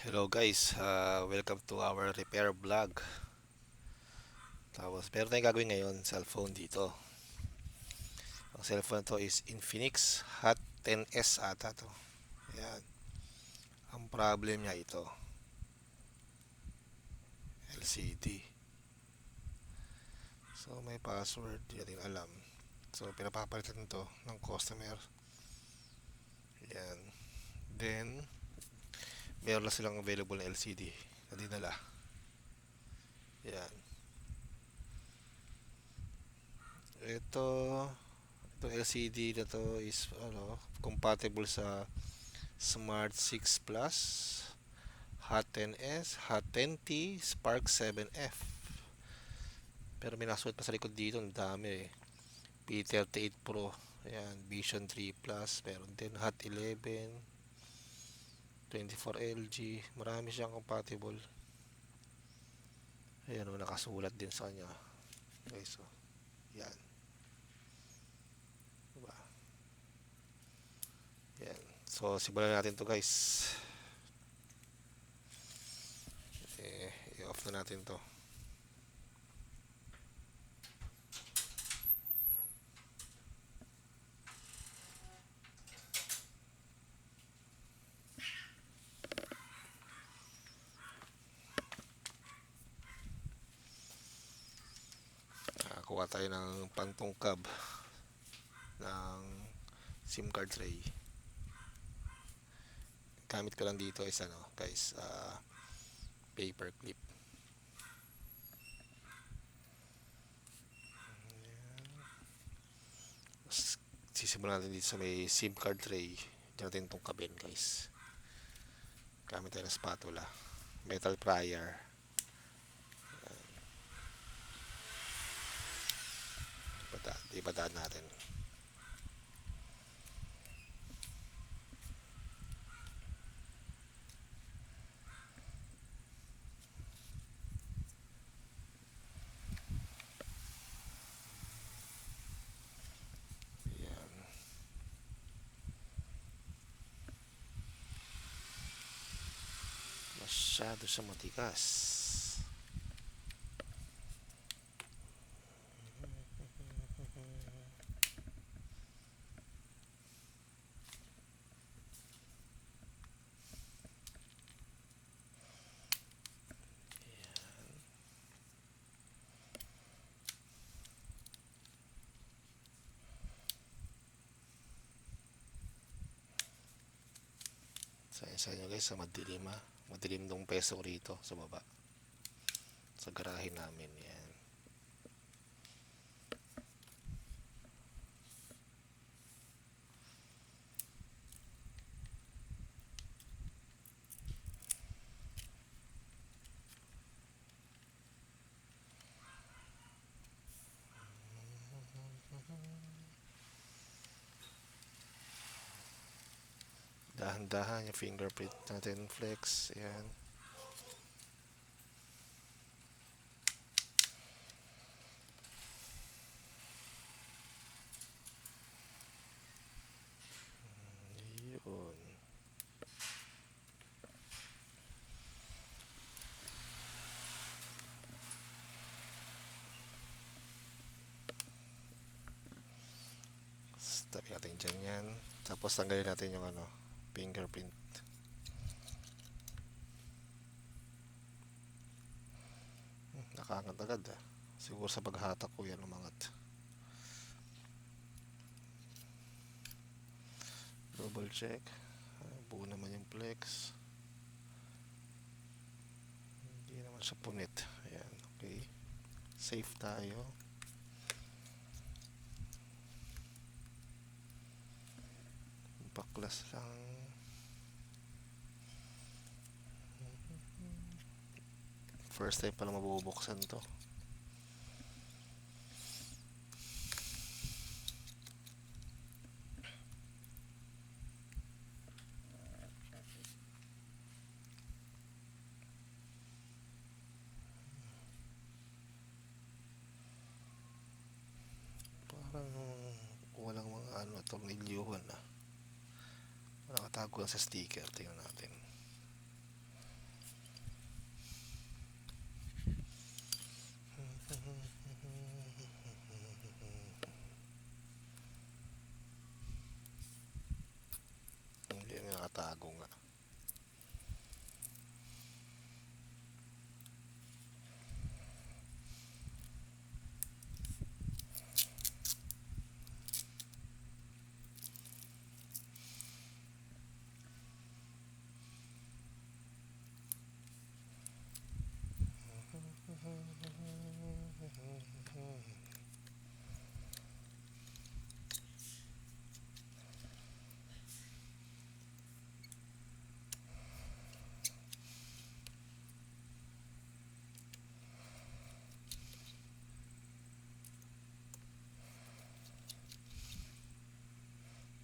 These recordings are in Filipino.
Hello guys, welcome to our repair vlog. Tapos meron tayong gagawin ngayon, cellphone dito. Ang cellphone to is Infinix Hot 10S ata to. Ayan. Ang problem niya ito, LCD. So may password, di natin alam. So pinapapalitan to ng customer. Ayan. Then, meron na silang available na LCD na dinala. Ayan. Ito, itong LCD na to is compatible sa Smart 6 Plus, Hot 10S, Hot 10T, Spark 7F. Pero may nasuot pa sa likod dito, ang dami eh. P38 Pro, ayan, Vision 3 Plus, meron din Hot 11, 24 LG, marami siyang compatible. Ayan o, nakasulat din sa kanya. Okay, so, yan. Diba? Yan. So, simulan natin to guys. I-off na natin to. Kuha tayo ng pantungkab ng SIM card tray. Gamit ko lang dito is guys, paper clip. Sisimulan natin dito sa may SIM card tray. Diyan natin itong kabin guys. Gamit tayo ng spatula, metal prier. Ibadaan natin. Yan. Masyado siya matigas. Sa inyo guys, sa madilim ha. Madilim tong peso rito sa baba. Sa garahe namin yan. Dahan-dahan yung fingerprint natin, flex. Yan. Yun. Tabi natin dyan yan. Tapos tanggalin natin yung fingerprint. Nakaangat agad ah. Siguro sa paghatak ko yan umangat. Double check. Buo naman yung flex. Hindi naman siya punit. Ayan, okay. Safe tayo. Baklas lang. First time pala mabubuksan to. Parang walang mga tornilyuhan ah. Nakatago lang sa sticker. Tingnan natin. Nagtatago nga.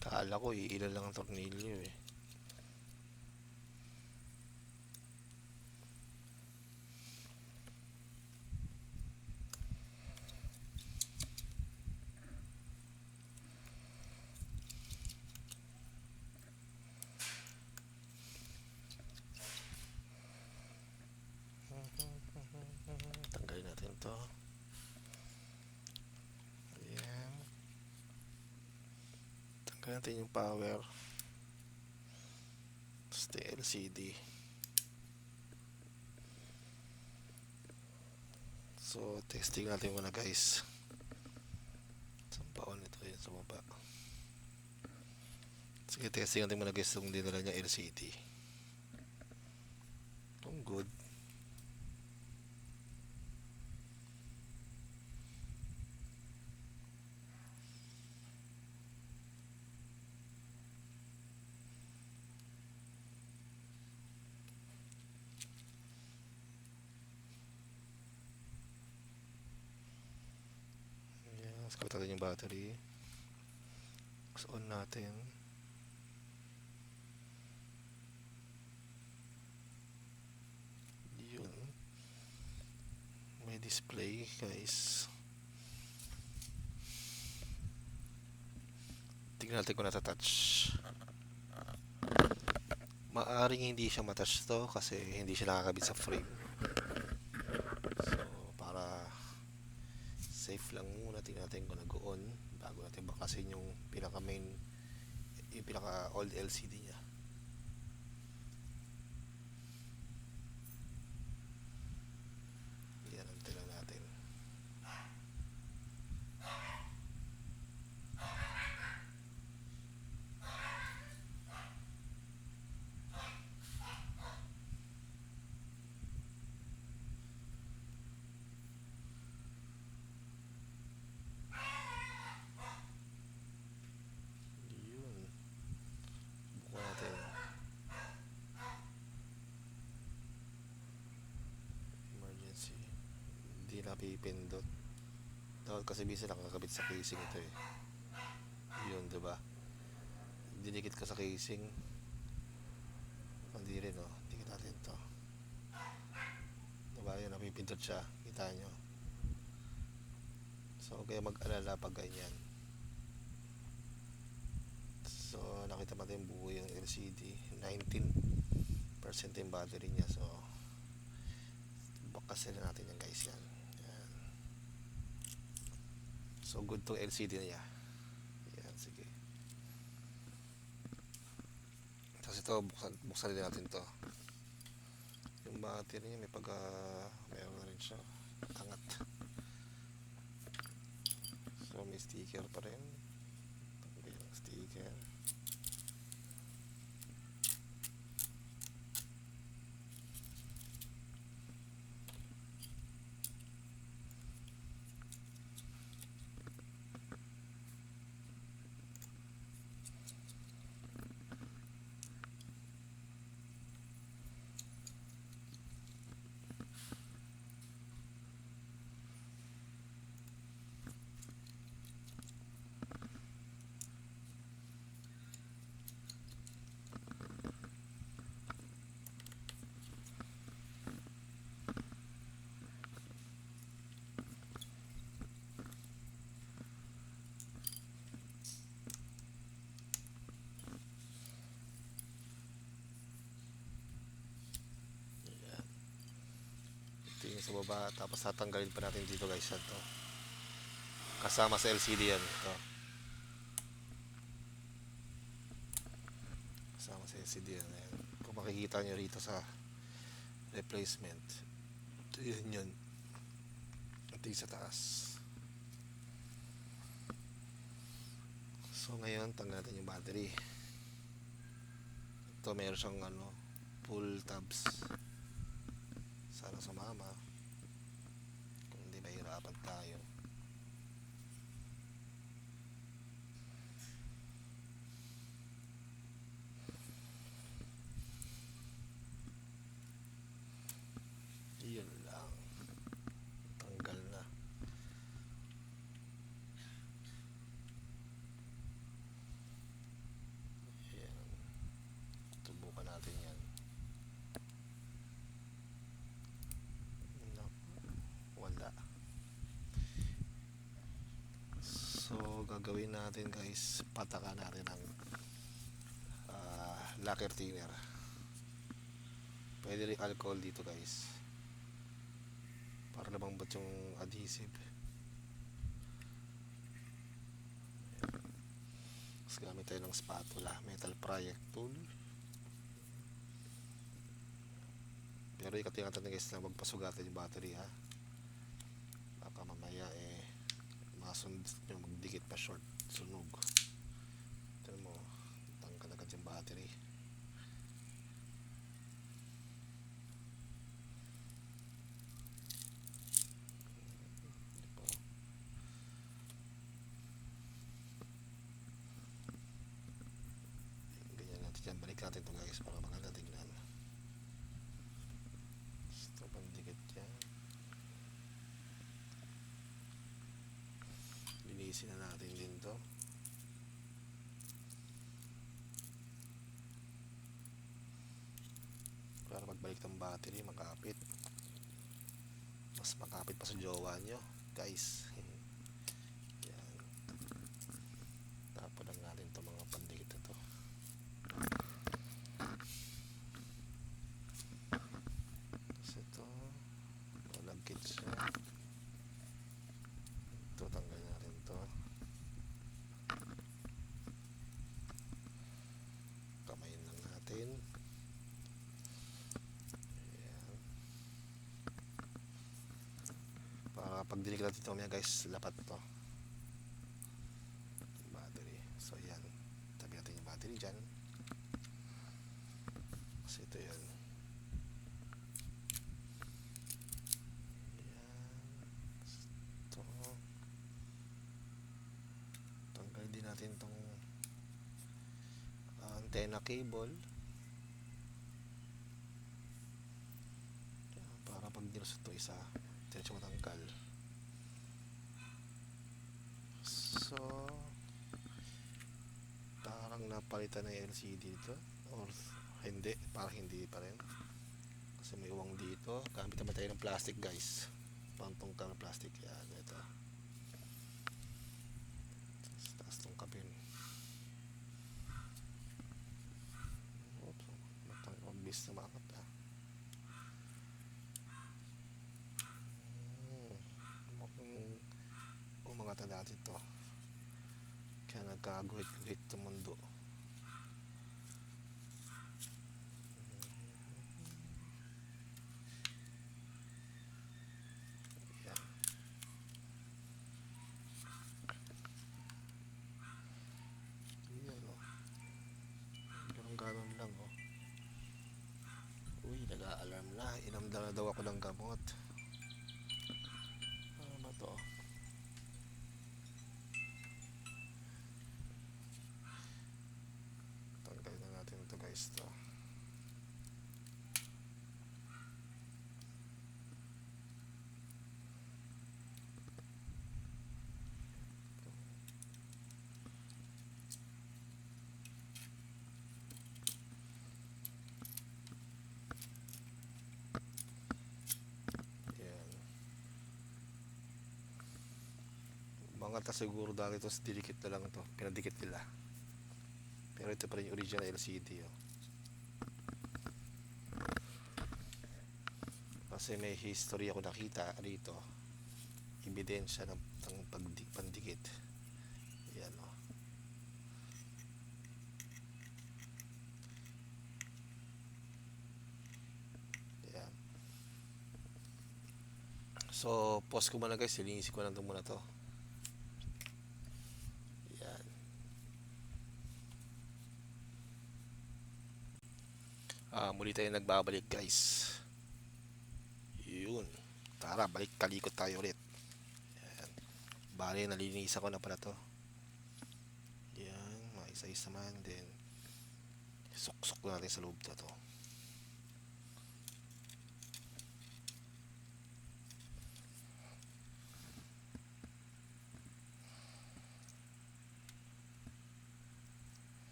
Kala ko iilan lang ang tornilyo eh. Tanggalin natin to. Ayan. Tanggalin natin yung power. Tapos yung LCD. So, testing natin muna guys. Saan baon ito yun sa baba. Sige, testing natin muna guys kung dinala niya LCD. Good. Sakot natin yung battery. Tapos on natin. Yun. May display guys. Tingnan natin kung nata-touch. Maaring hindi siya matouch to kasi hindi siya nakakabit sa frame. So, para safe lang muna, tingnan natin kung nag-on bago natin bakasin yung pinaka main, yung pinaka old LCD niya. Yan ang tingnan natin. Hindi napipindot. Dapat kasi bisa nakakabit sa casing ito eh. Yun, diba? Dinikit ka sa casing. Hindi rin, oh. Dikit natin to. Diba? Yun, napipindot siya. Kita nyo. So, kaya mag-alala pag ganyan. So, nakita natin buo yung LCD. 19% yung battery niya. So, bakasin na natin yan guys yan. So good tong LCD niya. Yan, sige. Tapos ito, buksan din natin to. Yung battery niya may mayroon na rin siya. Angat. So may sticker pa rin. Ito yung sticker. Sa baba, tapos tatanggalin pa natin dito guys yan to. Kasama sa LCD yan to. Kasama sa LCD yan. Ayan. Kung makikita nyo rito sa replacement, ito yun. Ito yung sa taas. So ngayon, tanggalin natin yung battery. Ito meron siyang full tabs. Sana sumama. Kung hindi, mahirapan tayo. Yun lang. Tanggal na. Ayan. Tubukan natin yan. No, wala. So gagawin natin guys, patakan natin ang lacquer thinner. Pwede rin alcohol dito guys, para lumambot yung adhesive. Tapos gamit tayo ng spatula, metal pry tool. Pero ikatingatan natin guys na magpasugatan yung battery ha. Baka mamaya masundot nyo, magdikit pa, short, sunog. Ito mo, tanggal agad yung battery. Ganyan natin dyan, balik natin ito guys para maganda tignan. Ito pandikit yan. Linisin na natin din to. Para pagbalik ng battery, makapit. Mas makapit pa sa jowa nyo guys. Yan. Tapon lang natin to mga pandikit na to. Tapos ito, malagkit siya. Ito, tanggalin natin to. Kamayin lang natin. Ayan. Para pag dinig natin ito guys, lapat to battery. So yan, tabi natin yung battery dyan kasi ito yan. Ito, tanggalin din natin tong antenna cable. Yan, para pag dinusot ito isa, diretso matanggal. So parang napalitan na yung LCD dito, or hindi, parang hindi pa rin kasi may uwang dito. Gamit naman tayo ng plastic guys, pantong ka ng plastic. Yan, ito. Taas tong kabin. Oops, mabilis na maangat umangat na natin to, kaya nagkaguhit-guhit itong mundo. Yan. Yan o, ganun lang o. Uy, nag-a-alarm na, inamdam na daw ako ng gamot. Ano ba to? Tanggalin na natin ito guys to. Mga ta siguro dati ito, didikit na lang to, pinadikit nila. Pero ito pa rin yung original LCD oh. Kasi may history ako nakita dito, ebidensya ng pandikit. Yan oh. So, pause ko muna guys, linisin ko lang ito muna to. Yan. Muli tayo nagbabalik guys. Yun. Tara, balik kalikot tayo ulit. Yan. Bali, nalinisan ko na pala to. Yan, maisa-isa man din. Suksok natin sa loob na to.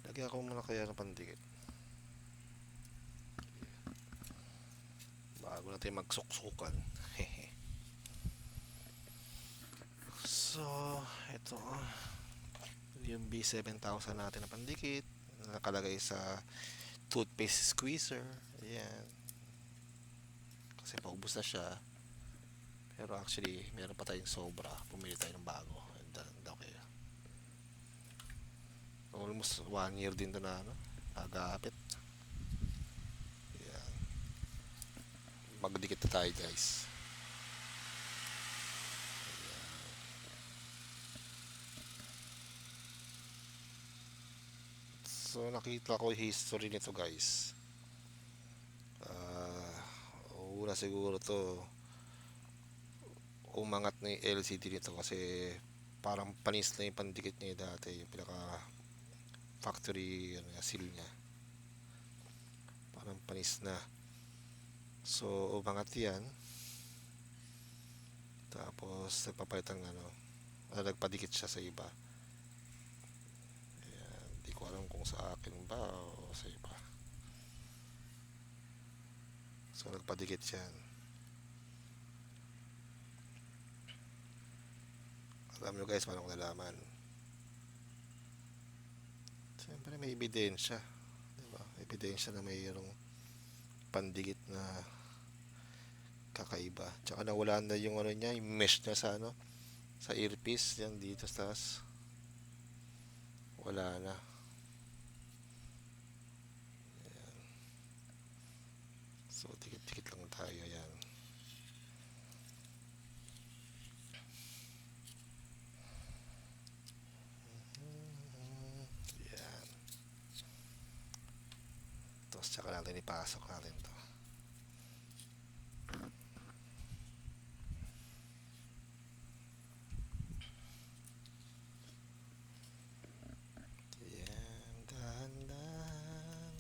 Lagyan ko muna kaya ng pandikit. Bago natin magsuksukan. So, ito yung B7000 natin na pandikit. Nakalagay sa toothpaste squeezer. Ayan. Kasi paubos na siya. Pero actually, meron pa tayong sobra. Pumili tayo ng bago. And okay. Almost 1 year din to na nagapit. Ayan. Magdikit na tayo guys. So nakita ko yung history nito guys. Una siguro to umangat na yung LCD nito kasi parang panis na yung pandikit niya dati, yung pinaka factory seal niya parang panis na. So umangat yan, tapos nagpapalit ng nagpadikit siya sa iba. Ayan, di ko alam kung sa akin ba o sa iba. So nagpadikit yan. Alam nyo guys, paano ko nalaman? Siyempre may ebidensya, diba? Ebidensya na mayroong pandikit na kakaiba. Tsaka nawala na yung niya, yung mesh niya sa sa earpiece yan dito sa taas. Wala na. Ayan. So dikit-dikit lang tayo yan. Yan. Tapos tsaka natin ipasok natin to. Yan, dahan-dahan.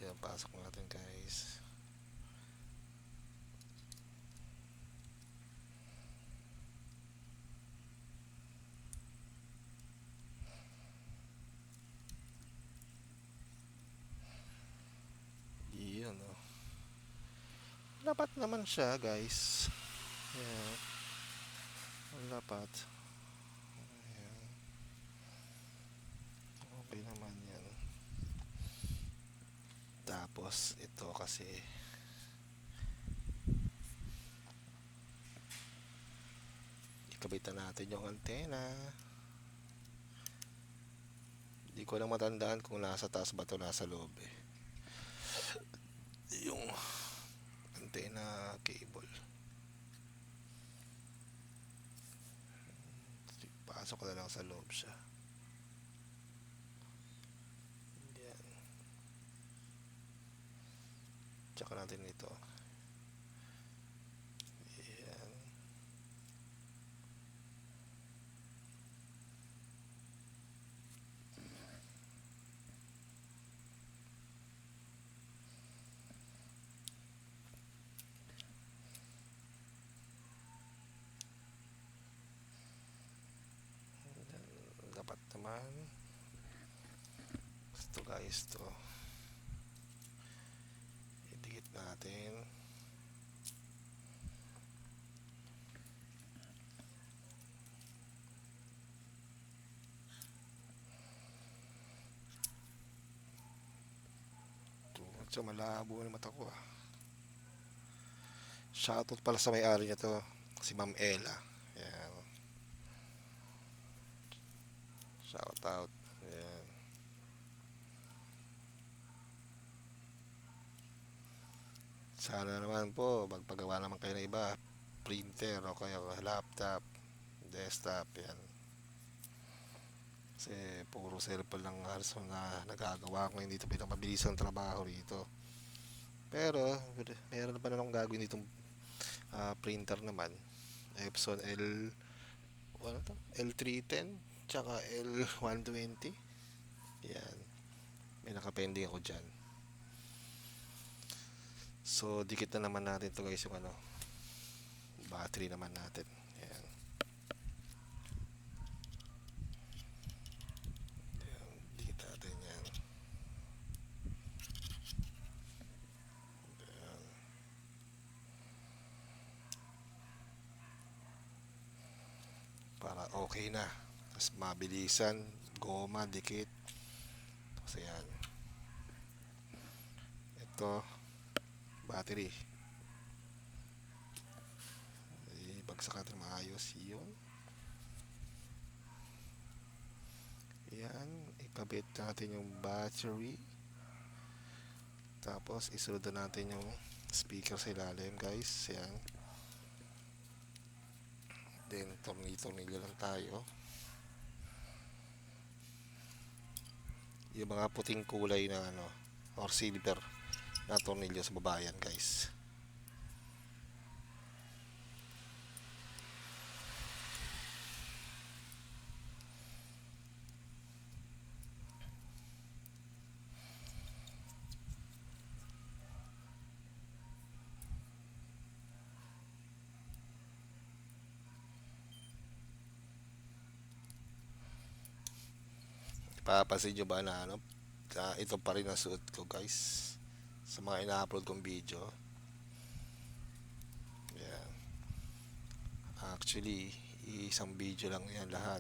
Yan, pasok natin guys. Yan oh. Lapat naman siya guys. Yan. Lapat. Ayan. Okay naman yan. Tapos ito kasi ikabitan natin yung antena. Hindi ko lang matandaan kung nasa taas ba ito, nasa loob yung antena cable. Pasok ko na lang sa loob siya. Yan. Tsaka natin ito. Yan. Dapat naman ito guys, to idikit natin. So malabo na mata ko Shoutout pala sa may-ari niya to, si Ma'am Ella. Yan. Shoutout. Yan. Sana naman po magpagawa naman kayo ng iba, printer o kaya laptop, desktop, yan. Kasi puro cellphone lang halos na nagagawa ko, hindi ito pinakamabilis ang trabaho rito. Pero meron pa naman gagawin ditong printer naman. Epson ano to? L310 tsaka L120. Yan, may nakapending ako dyan. So dikit na naman natin to guys, yung battery naman natin. Yan. Yan, dikit natin yan. Yan. Para okay na. Tapos mabilisan, goma, dikit. Tapos yan. Ito, battery. Ibagsak natin maayos yun. Yan, ipabit natin yung battery. Tapos isunod natin yung speaker sa ilalim guys. Yan. Then tornilyo lang tayo. Yung mga puting kulay na or silver na tornilyo sa baba yan guys. Papansin nyo ba na ito pa rin ang suot ko guys sa mga ina-upload kong video. Yan. Actually, isang video lang yan lahat.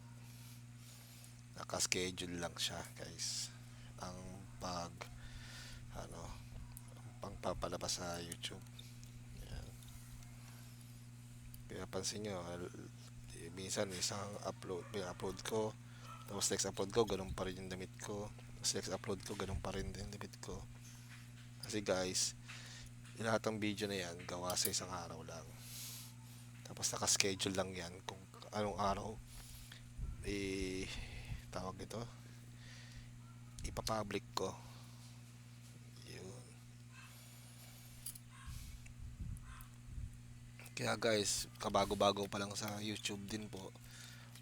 Naka-schedule lang siya guys. Ang pag ano, pangpapalabas sa YouTube. Yan. Kaya pansin nyo, minsan isang upload ko, tapos next upload ko, ganun pa rin yung damit ko. Tapos next upload ko, ganun pa rin yung damit ko. Kasi guys, lahat ng video na yan, gawa sa isang araw lang. Tapos naka-schedule lang yan kung anong araw tawag ito, ipapublic ko. Yun. Kaya guys, kabago-bago pa lang sa YouTube din po,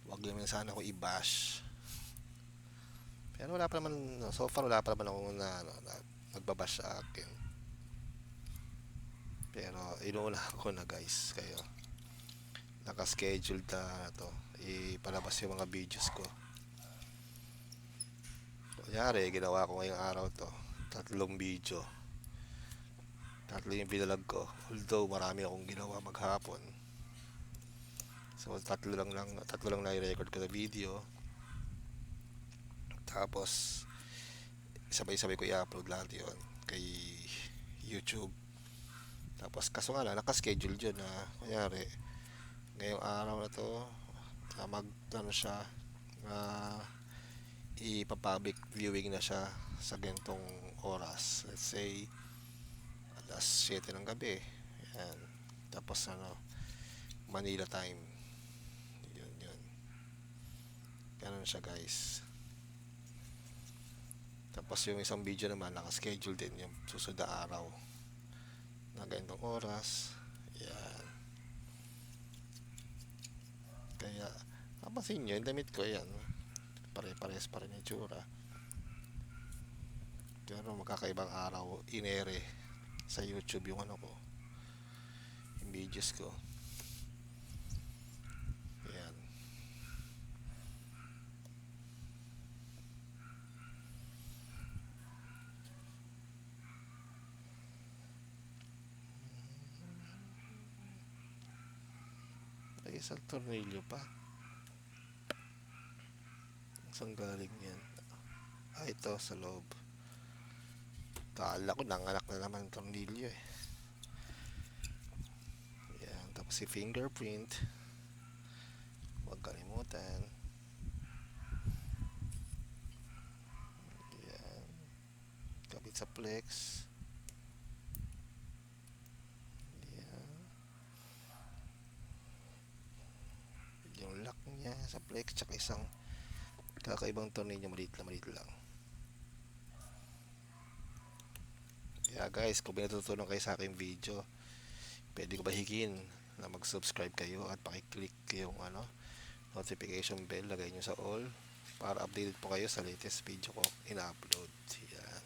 wag naman sana ako i-bash. Pero wala pa naman, so far wala pa naman ako na nagbabash sa akin. Pero inuuna ko na guys, kayo naka-schedule na to, ipalabas yung mga videos ko. Kunyari, ginawa ko ngayong araw to, 3 video. 3 yung binalag ko, although marami akong ginawa maghapon. So 3 lang na-record ko na video. Tapos sabay-sabay ko i-upload lahat yon kay YouTube. Tapos kaso nga lang, naka-schedule yun na kunyari ngayong araw na to siya, ipapublic viewing na siya sa ganitong oras, let's say alas 7 ng gabi. Yan. Tapos Manila time, yun ganun siya guys. Tapos yung isang video naman naka-schedule din yung susunod na araw na ganitong oras. Yan. Kaya napansin nyo yung damit ko, yan, pare-pares pa rin yung tsura. Pero magkakaibang araw inere sa YouTube yung yung videos ko. Yan. Ay, isang tornilyo pa. Saan galing yan? Ito sa loob. Kala ko nanganak na naman yung tornilyo eh. Yan. Tapos si fingerprint, huwag kalimutan. Yan. Kabit sa flex. flex, tsaka isang kakaibang tornilyo, maliit lang. Yeah guys, kung may natutunan kayo sa aking video, pwede ko bahikin na mag-subscribe kayo at pakiclick yung notification bell, lagay nyo sa all para updated po kayo sa latest video ko ina-upload. Yan.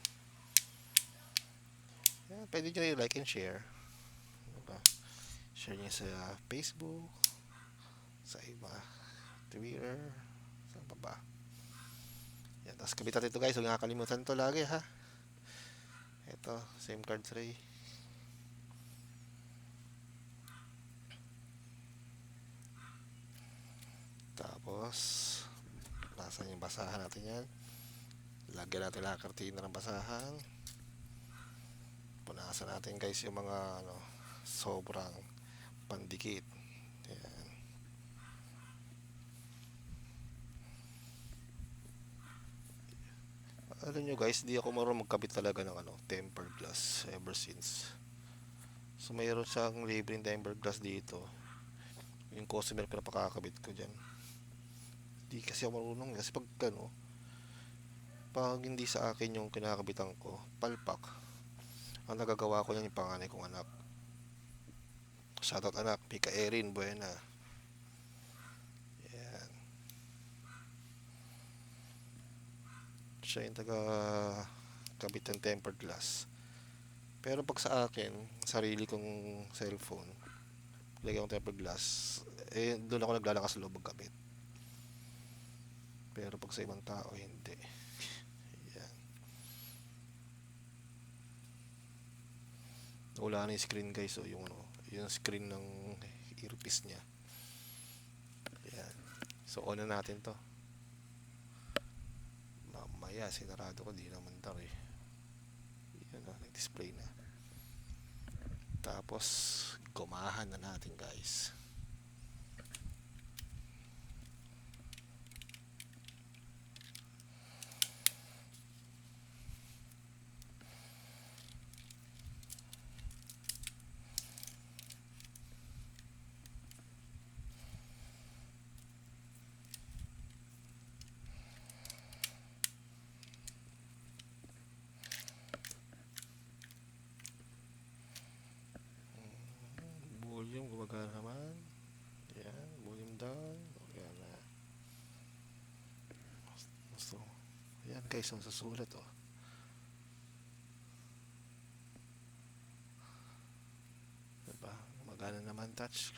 Yan, pwede nyo i-like and share, diba? Share nyo sa Facebook, sa iba, Twitter, sa baba. Yan, tapos kabitan ito guys, huwag nakakalimutan to lagi ha. Ito, SIM card tray. Tapos nasan yung basahan natin yan. Lagyan natin lang kartina ng basahan. Punasan natin guys yung mga sobrang pandikit. Yan. Alam nyo guys, di ako marunong magkabit talaga ng tempered glass ever since. So mayroon siyang libreng tempered glass dito. Yung customer ko na pakakabit ko dyan. Di kasi ako marunong kasi pag hindi sa akin yung kinakabitan ko, palpak. Ang nagagawa ko yan yung panganay kong anak. Shoutout anak, Mika Erin Buena. Yan. Siya yung taga kabit ng tempered glass. Pero pag sa akin, sarili kong cellphone, lagyan ko tempered glass, doon ako naglalakas loob magkabit. Pero pag sa ibang tao, hindi. Yan. Wala na yung screen guys, so yung screen ng earpiece niya. Yan. So on na natin to. Mamaya sinarado ko, di naman daw eh. Yan na, nag-display na. Tapos gumahan na natin guys. Volume gumagana naman. Yan, volume down. Yan na. So, yan guys, ang susulat diba? Gumagana naman touch.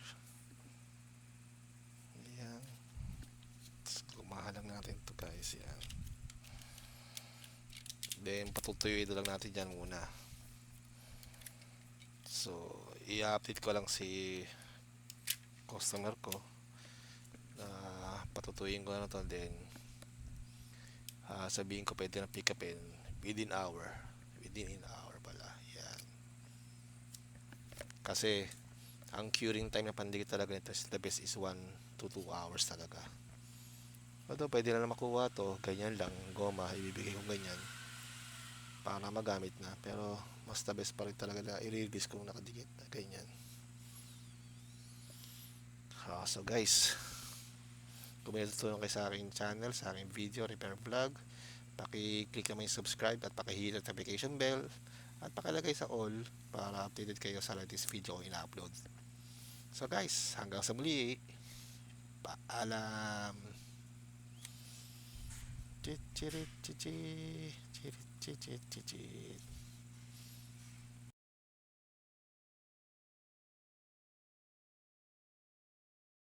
Yan. Gumahan lang natin to guys. Yan. Then patutuyuin lang natin dyan muna. So i-update ko lang si customer ko na patutuyin ko na to, then sabihin ko pwede na pick upin within an hour pala. Yan. Kasi ang curing time na pandikit talaga nito, the best is 1 to 2 hours talaga. Although pwede na makuha to, ganyan lang, goma, ibibigay ko ganyan para magamit na, pero mas the best pa rin talaga na i-release kung nakadikit na ganyan. So guys, kung may natutunan kayo sa aking channel, sa aking video repair vlog, paki-click naman yung subscribe at paki-hit notification bell at pakilagay sa all para updated kayo sa latest video ko ina-upload. So guys, hanggang sa muli, paalam. Chichirit chichi chirit chichit chichit.